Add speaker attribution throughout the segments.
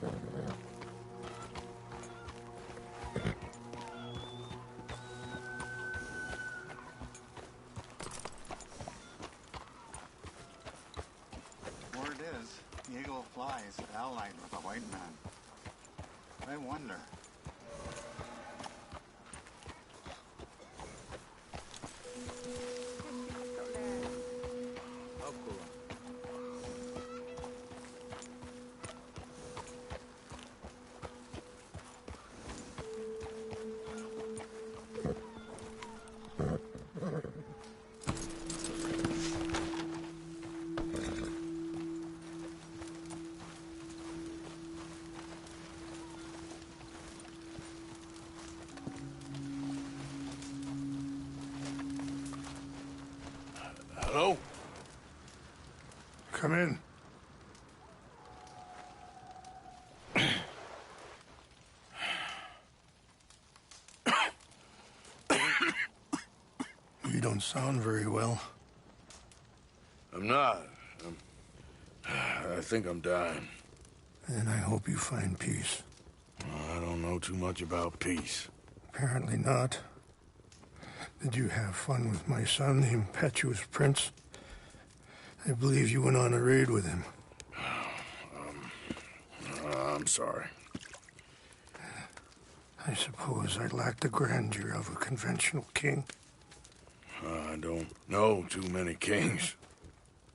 Speaker 1: Word is, the eagle flies allied with a white man. I wonder.
Speaker 2: Hello?
Speaker 3: Come in. You don't sound very well.
Speaker 2: I'm not. I think I'm dying.
Speaker 3: And I hope you find peace.
Speaker 2: I don't know too much about peace.
Speaker 3: Apparently not. Did you have fun with my son, the impetuous prince? I believe you went on a raid with him.
Speaker 2: I'm sorry.
Speaker 3: I suppose I lack the grandeur of a conventional king.
Speaker 2: I don't know too many kings.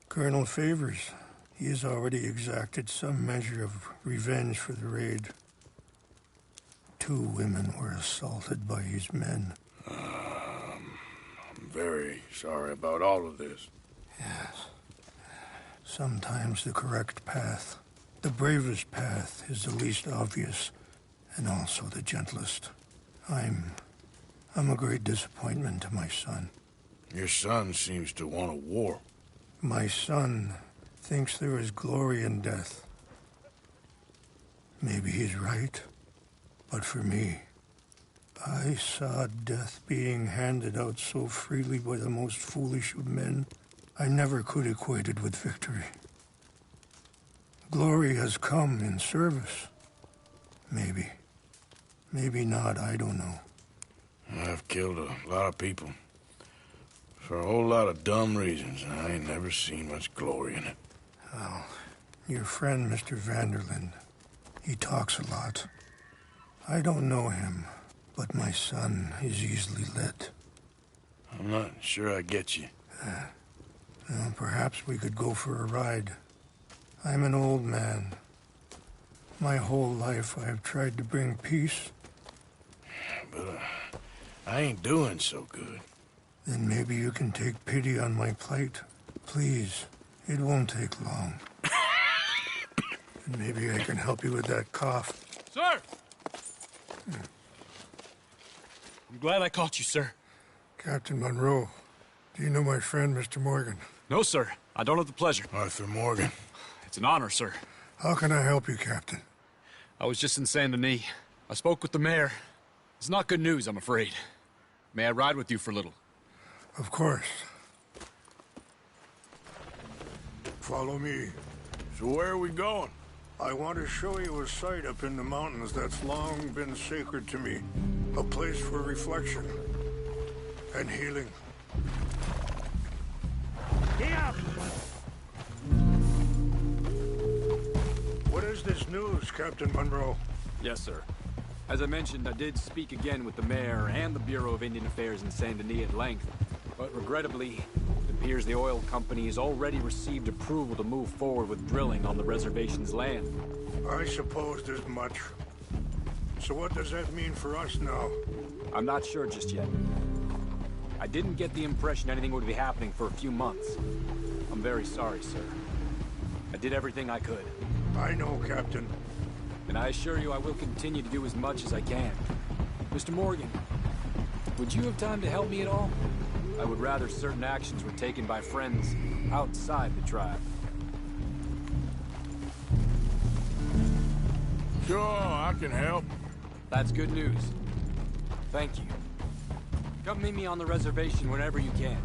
Speaker 3: Colonel Favors, he has already exacted some measure of revenge for the raid. 2 women were assaulted by his men.
Speaker 2: I'm very sorry about all of this.
Speaker 3: Yes. Sometimes the correct path, the bravest path, is the least obvious, and also the gentlest. I'm a great disappointment to my son.
Speaker 2: Your son seems to want a war.
Speaker 3: My son thinks there is glory in death. Maybe he's right, but for me, I saw death being handed out so freely by the most foolish of men, I never could equate it with victory. Glory has come in service. Maybe. Maybe not, I don't know.
Speaker 2: I've killed a lot of people. For a whole lot of dumb reasons, and I ain't never seen much glory in it.
Speaker 3: Well, your friend, Mr. Vanderlyn, he talks a lot. I don't know him, but my son is easily led.
Speaker 2: I'm not sure I get you.
Speaker 3: Well, perhaps we could go for a ride. I'm an old man. My whole life I have tried to bring peace.
Speaker 2: But I ain't doing so good.
Speaker 3: Then maybe you can take pity on my plight. Please, it won't take long. And maybe I can help you with that cough.
Speaker 4: Sir! I'm glad I caught you, sir.
Speaker 3: Captain Monroe, do you know my friend, Mr. Morgan?
Speaker 4: No, sir. I don't have the pleasure.
Speaker 2: Arthur Morgan.
Speaker 4: It's an honor, sir.
Speaker 3: How can I help you, Captain?
Speaker 4: I was just in Saint Denis. I spoke with the mayor. It's not good news, I'm afraid. May I ride with you for a little?
Speaker 3: Of course. Follow me.
Speaker 2: So where are we going?
Speaker 3: I want to show you a site up in the mountains that's long been sacred to me. A place for reflection and healing. Get! What is this news, Captain Monroe?
Speaker 4: Yes, sir. As I mentioned, I did speak again with the mayor and the Bureau of Indian Affairs in Saint Denis at length. But regrettably, it appears the oil company has already received approval to move forward with drilling on the reservation's land.
Speaker 3: I supposed as much. So what does that mean for us now?
Speaker 4: I'm not sure just yet. I didn't get the impression anything would be happening for a few months. I'm very sorry, sir. I did everything I could.
Speaker 3: I know, Captain.
Speaker 4: And I assure you I will continue to do as much as I can. Mr. Morgan, would you have time to help me at all? I would rather certain actions were taken by friends outside the tribe.
Speaker 2: Sure, I can help.
Speaker 4: That's good news. Thank you. Come meet me on the reservation whenever you can.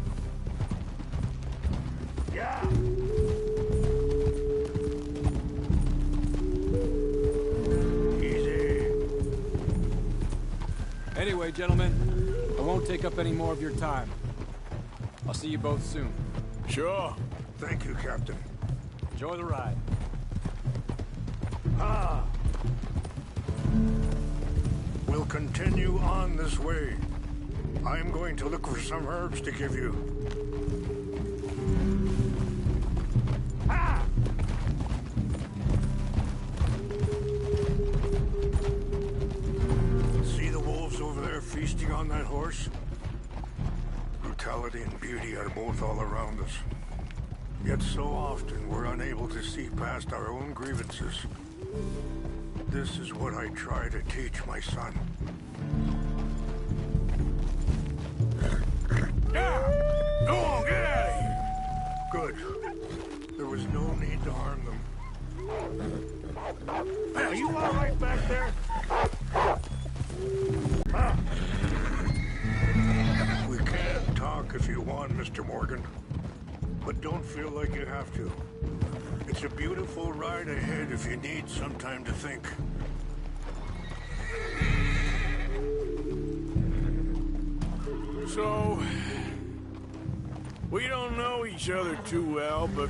Speaker 3: Yeah!
Speaker 4: Anyway, gentlemen, I won't take up any more of your time. I'll see you both soon.
Speaker 2: Sure.
Speaker 3: Thank you, Captain.
Speaker 4: Enjoy the ride.
Speaker 3: We'll continue on this way. I'm going to look for some herbs to give you. See the wolves over there feasting on that horse? Brutality and beauty are both all around us. Yet so often we're unable to see past our own grievances. This is what I try to teach my son.
Speaker 2: Yeah! Go on, get out of here!
Speaker 3: Good. There was no need to harm them. Are you all right back there? We can talk if you want, Mr. Morgan. But don't feel like you have to. It's a beautiful ride ahead if you need some time to think.
Speaker 2: So, we don't know each other too well, but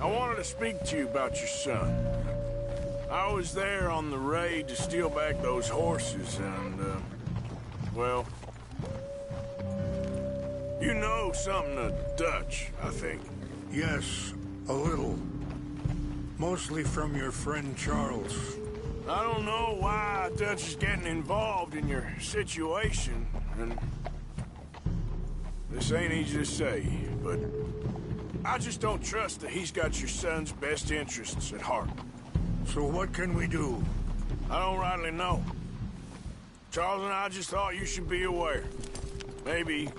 Speaker 2: I wanted to speak to you about your son. I was there on the raid to steal back those horses, and, well, you know something of Dutch, I think.
Speaker 3: Yes, a little. Mostly from your friend Charles.
Speaker 2: I don't know why Dutch is getting involved in your situation, and this ain't easy to say, but I just don't trust that he's got your son's best interests at heart.
Speaker 3: So what can we do?
Speaker 2: I don't rightly know. Charles and I just thought you should be aware. Maybe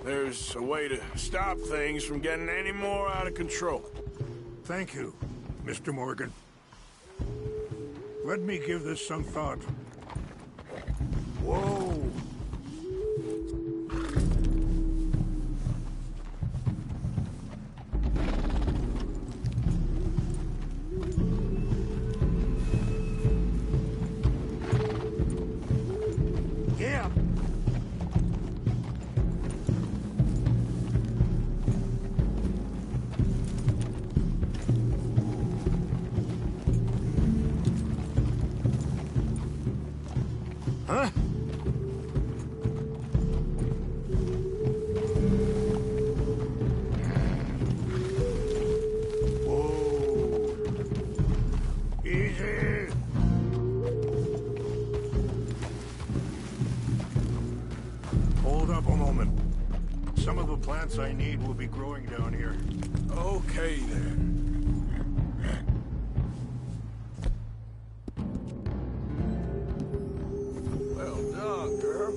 Speaker 2: there's a way to stop things from getting any more out of control.
Speaker 3: Thank you, Mr. Morgan. Let me give this some thought. Whoa! Yeah! Huh? Whoa. Easy. Hold up a moment. Some of the plants I need will be growing down here.
Speaker 2: Okay, then. Well done, girl.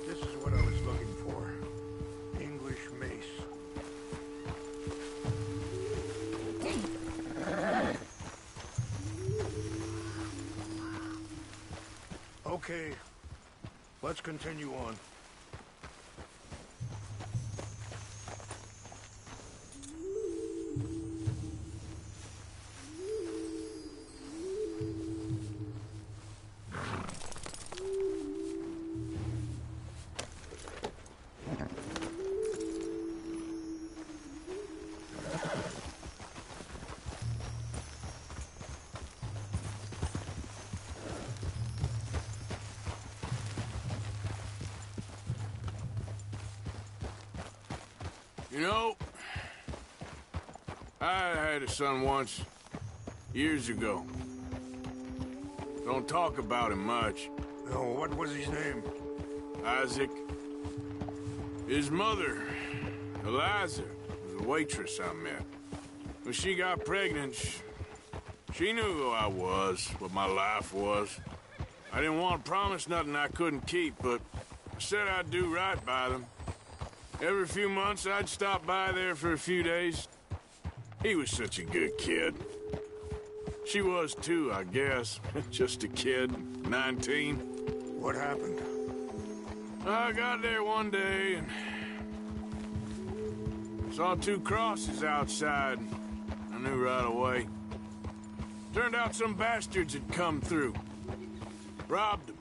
Speaker 3: This is what I was looking for. English mace. Okay, let's continue on.
Speaker 2: You know, I had a son once, years ago. Don't talk about him much.
Speaker 3: Oh, what was his name?
Speaker 2: Isaac. His mother, Eliza, was a waitress I met. When she got pregnant, she knew who I was, what my life was. I didn't want to promise nothing I couldn't keep, but I said I'd do right by them. Every few months, I'd stop by there for a few days. He was such a good kid. She was too, I guess. Just a kid, 19.
Speaker 3: What happened?
Speaker 2: I got there one day, and Saw two crosses outside. I knew right away. Turned out some bastards had come through. Robbed them.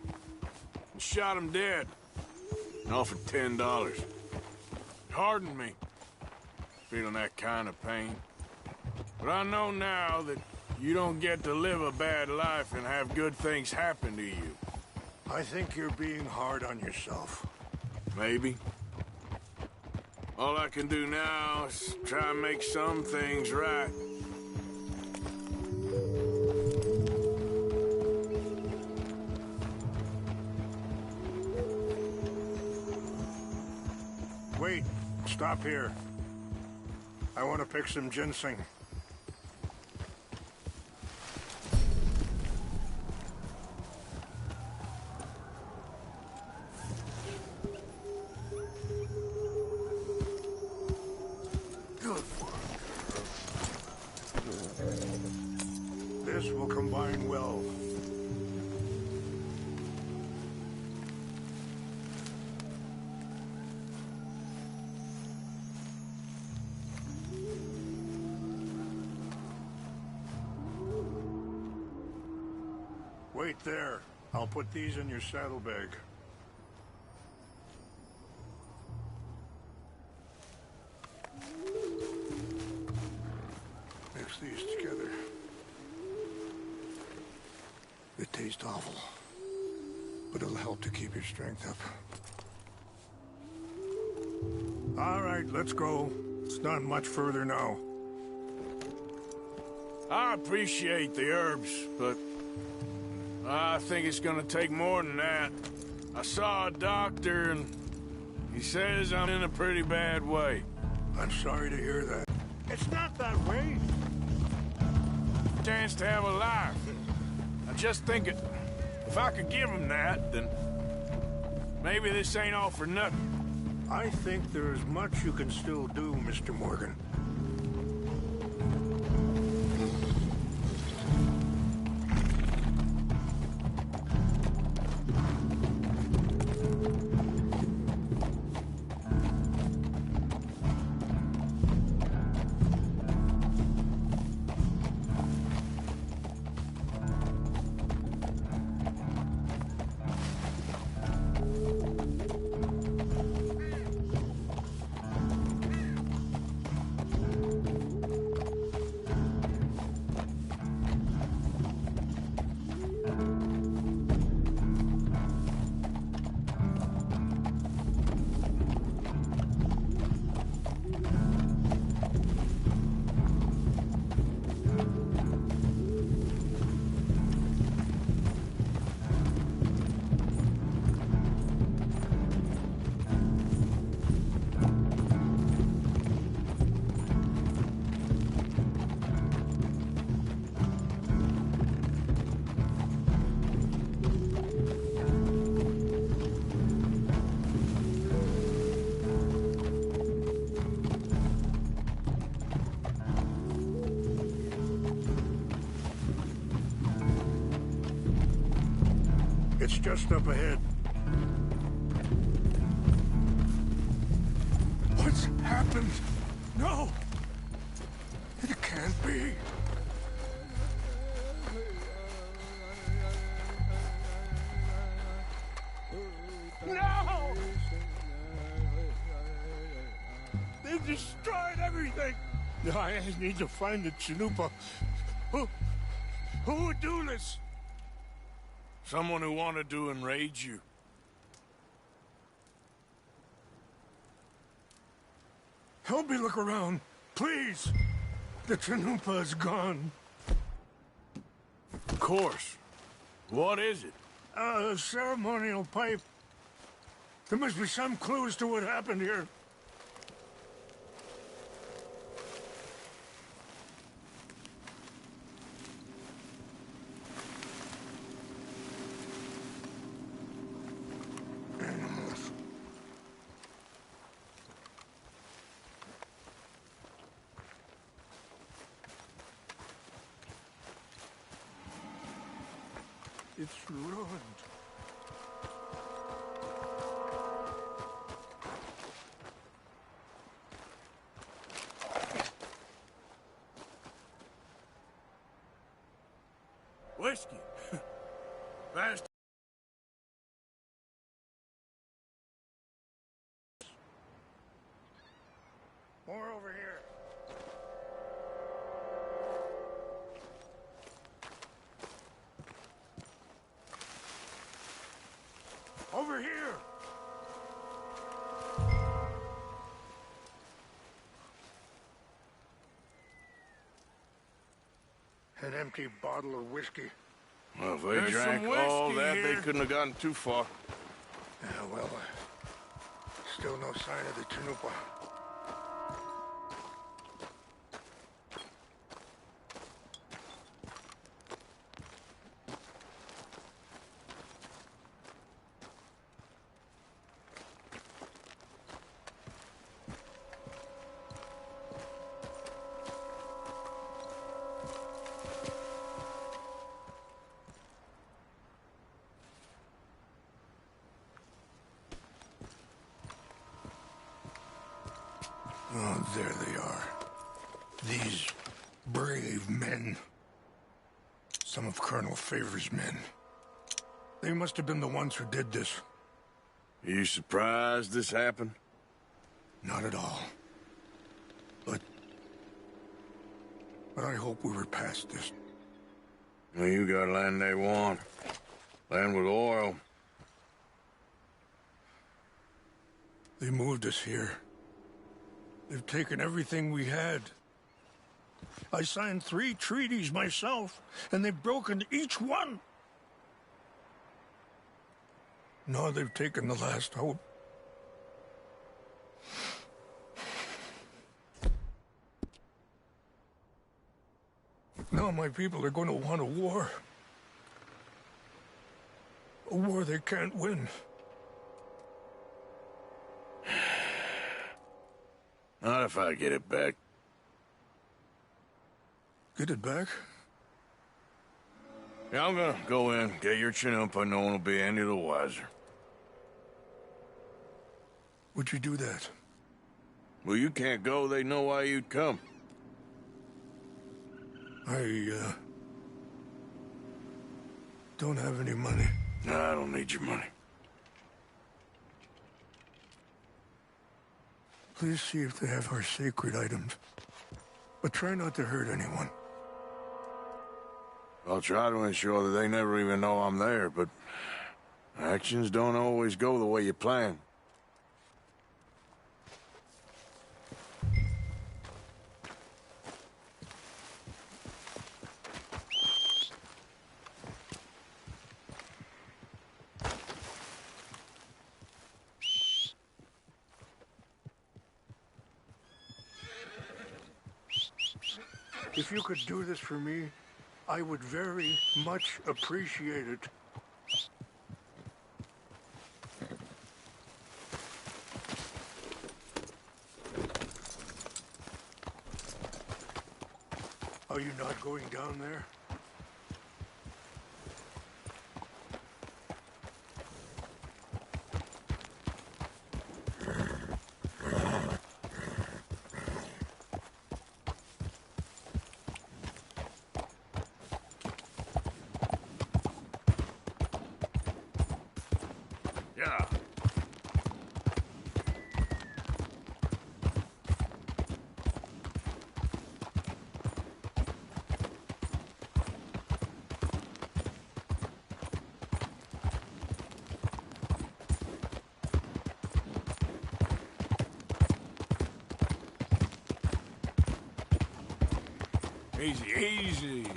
Speaker 2: And shot them dead. And offered $10. Hardened me. Feeling that kind of pain. But I know now that you don't get to live a bad life and have good things happen to you.
Speaker 3: I think you're being hard on yourself.
Speaker 2: Maybe. All I can do now is try and make some things right.
Speaker 3: Wait, stop here. I want to pick some ginseng. Good work. This will combine well. Wait there. I'll put these in your saddlebag. Mix these together. They taste awful, but it'll help to keep your strength up. All right, let's go. It's not much further now.
Speaker 2: I appreciate the herbs, but I think it's gonna take more than that. I saw a doctor and he says I'm in a pretty bad way.
Speaker 3: I'm sorry to hear that. It's not that way.
Speaker 2: Chance to have a life. I just think if I could give him that, then maybe this ain't all for nothing.
Speaker 3: I think there is much you can still do, Mr. Morgan. It's just up ahead. What's happened? No! It can't be. No! They destroyed everything! I need to find the Chanupa. Who would do this?
Speaker 2: Someone who wanted to enrage you.
Speaker 3: Help me look around, please. The Chanupa is gone.
Speaker 2: Of course. What is it?
Speaker 3: A ceremonial pipe. There must be some clues to what happened here. Animals. It's ruined.
Speaker 2: whiskey. Fast.
Speaker 3: More over here. Over here! An empty bottle of whiskey.
Speaker 2: Well, if they
Speaker 5: There's
Speaker 2: drank
Speaker 5: some
Speaker 2: all
Speaker 5: whiskey
Speaker 2: that,
Speaker 5: here.
Speaker 2: they couldn't have gotten too far.
Speaker 3: Yeah, well, still no sign of the Chanupa. Oh, there they are. These brave men. Some of Colonel Favor's men. They must have been the ones who did this.
Speaker 2: Are you surprised this happened?
Speaker 3: Not at all. But I hope we were past this.
Speaker 2: Well, you got land they want. Land with oil.
Speaker 3: They moved us here. They've taken everything we had. I signed 3 treaties myself, and they've broken each one. Now they've taken the last hope. Now my people are going to want a war. A war they can't win.
Speaker 2: Not if I get it back.
Speaker 3: Get it back?
Speaker 2: Yeah, I'm gonna go in, get your Chanupa, no one will be any the wiser.
Speaker 3: Would you do that?
Speaker 2: Well, you can't go, they know why you'd come.
Speaker 3: I don't have any money.
Speaker 2: No, I don't need your money.
Speaker 3: Please see if they have our sacred items. But try not to hurt anyone.
Speaker 2: I'll try to ensure that they never even know I'm there, but actions don't always go the way you plan.
Speaker 3: If you could do this for me, I would very much appreciate it. Are you not going down there?
Speaker 2: Yeah. Easy, easy.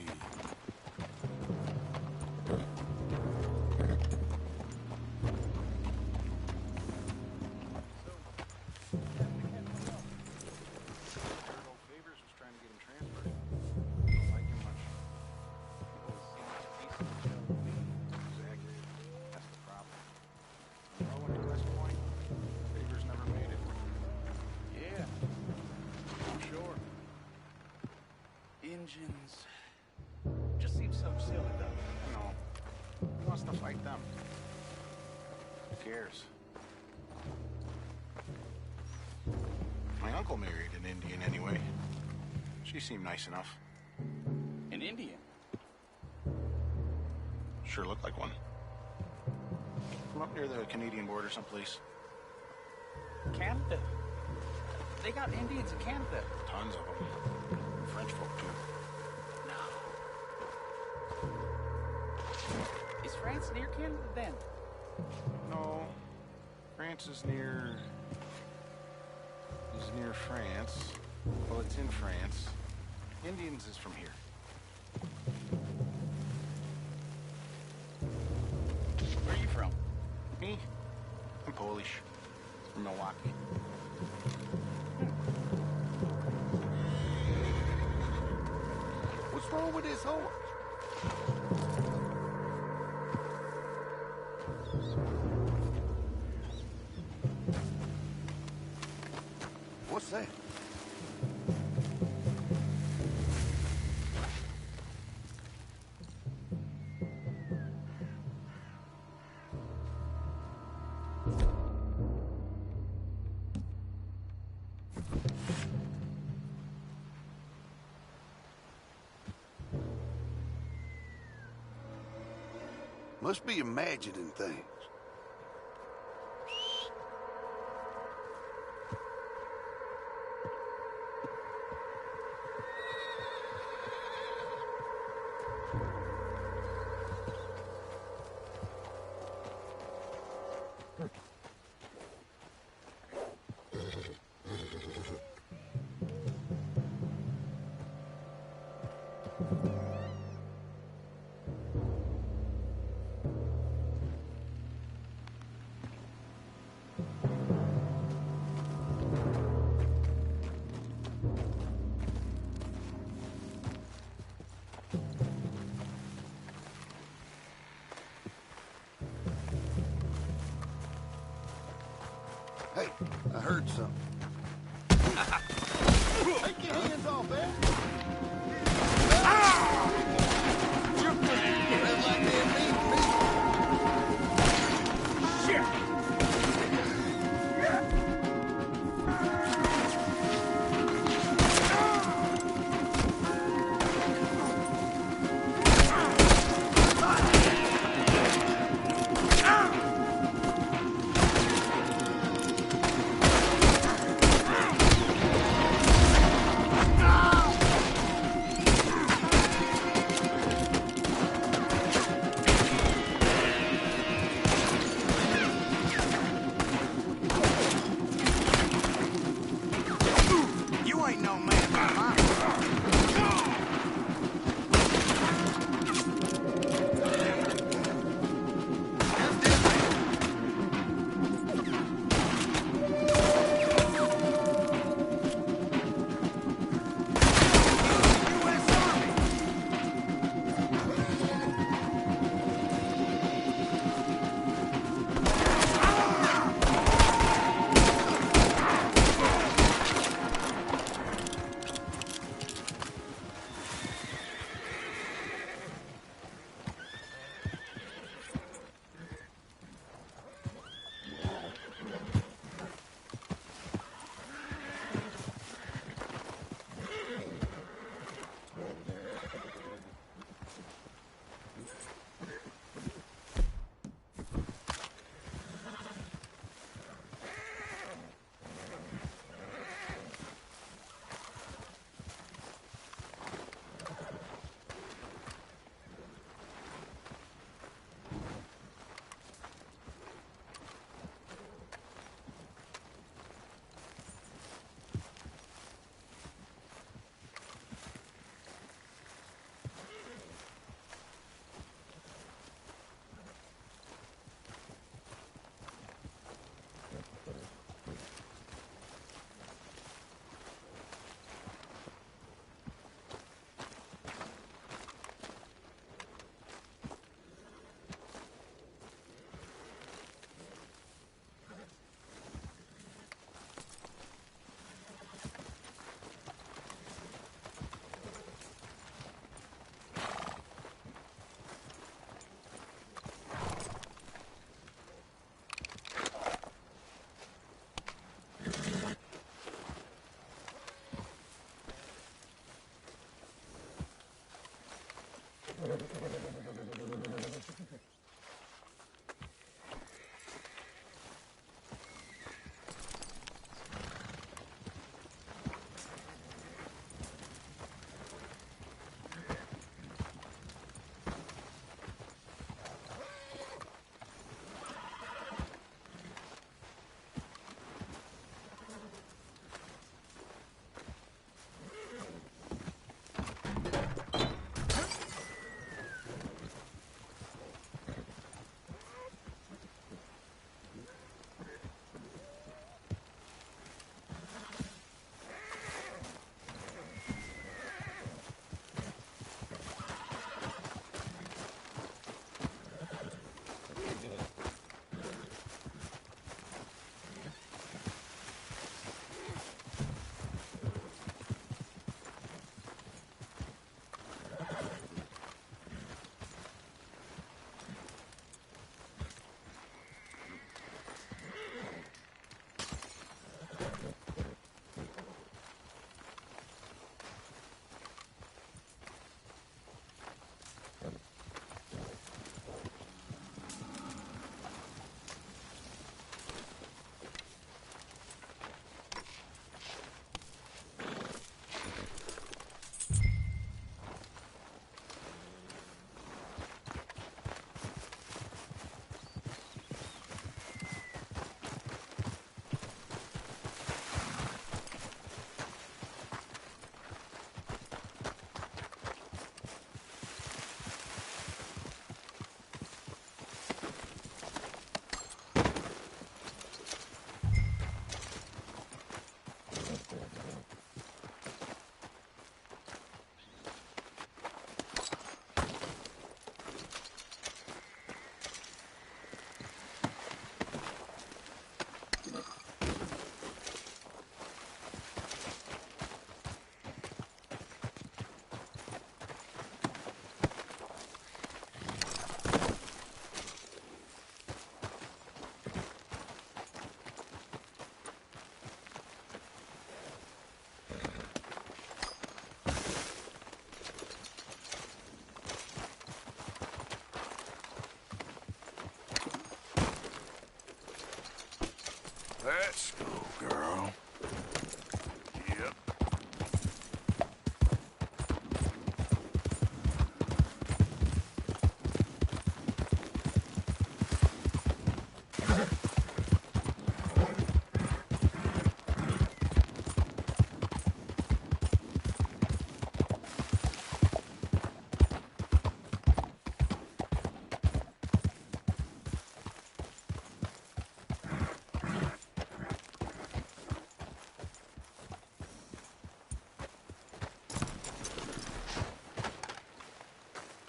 Speaker 1: Engines. Just seems so silly, though. You know, who wants to fight them? Who cares? My uncle married an Indian anyway. She seemed nice enough.
Speaker 5: An Indian?
Speaker 1: Sure looked like one. From up near the Canadian border someplace.
Speaker 5: Canada. They got Indians in Canada.
Speaker 1: Tons of them. French folk, too.
Speaker 5: Is France near Canada then?
Speaker 1: No. France is near France. Well, it's in France. Indians is from here.
Speaker 5: Where are you from?
Speaker 1: Me? I'm Polish. From Milwaukee.
Speaker 6: What's wrong with this horse? What's that? Must be imagining things. Hey, I heard something. Take your hands off there. Sounds like they're mean
Speaker 2: Let's go, girl. Yep.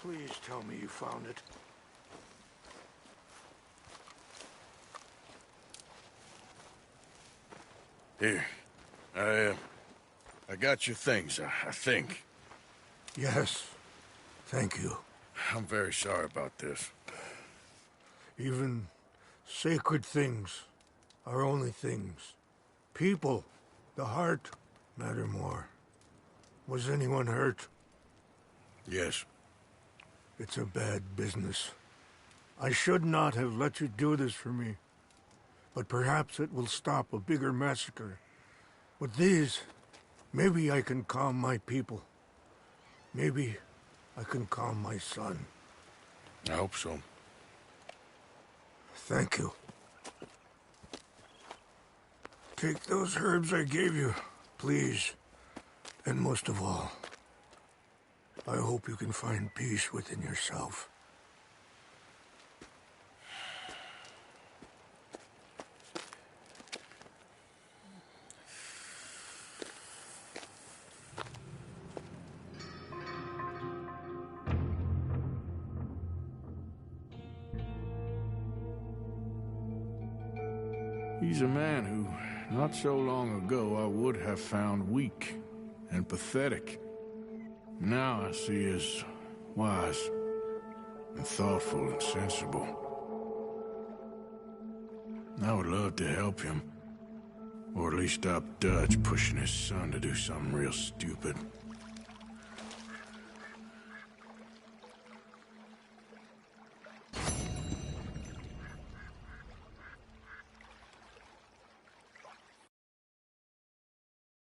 Speaker 3: Please tell me you found it.
Speaker 2: Here. I got your things, I think.
Speaker 3: Yes. Thank you.
Speaker 2: I'm very sorry about this.
Speaker 3: Even sacred things are only things. People, the heart, matter more. Was anyone hurt?
Speaker 2: Yes.
Speaker 3: It's a bad business. I should not have let you do this for me. But perhaps it will stop a bigger massacre. With these, maybe I can calm my people. Maybe I can calm my son.
Speaker 2: I hope so.
Speaker 3: Thank you. Take those herbs I gave you, please. And most of all, I hope you can find peace within yourself.
Speaker 2: He's a man who, not so long ago, I would have found weak and pathetic. Now I see as wise and thoughtful and sensible. I would love to help him, or at least stop Dutch pushing his son to do something real stupid.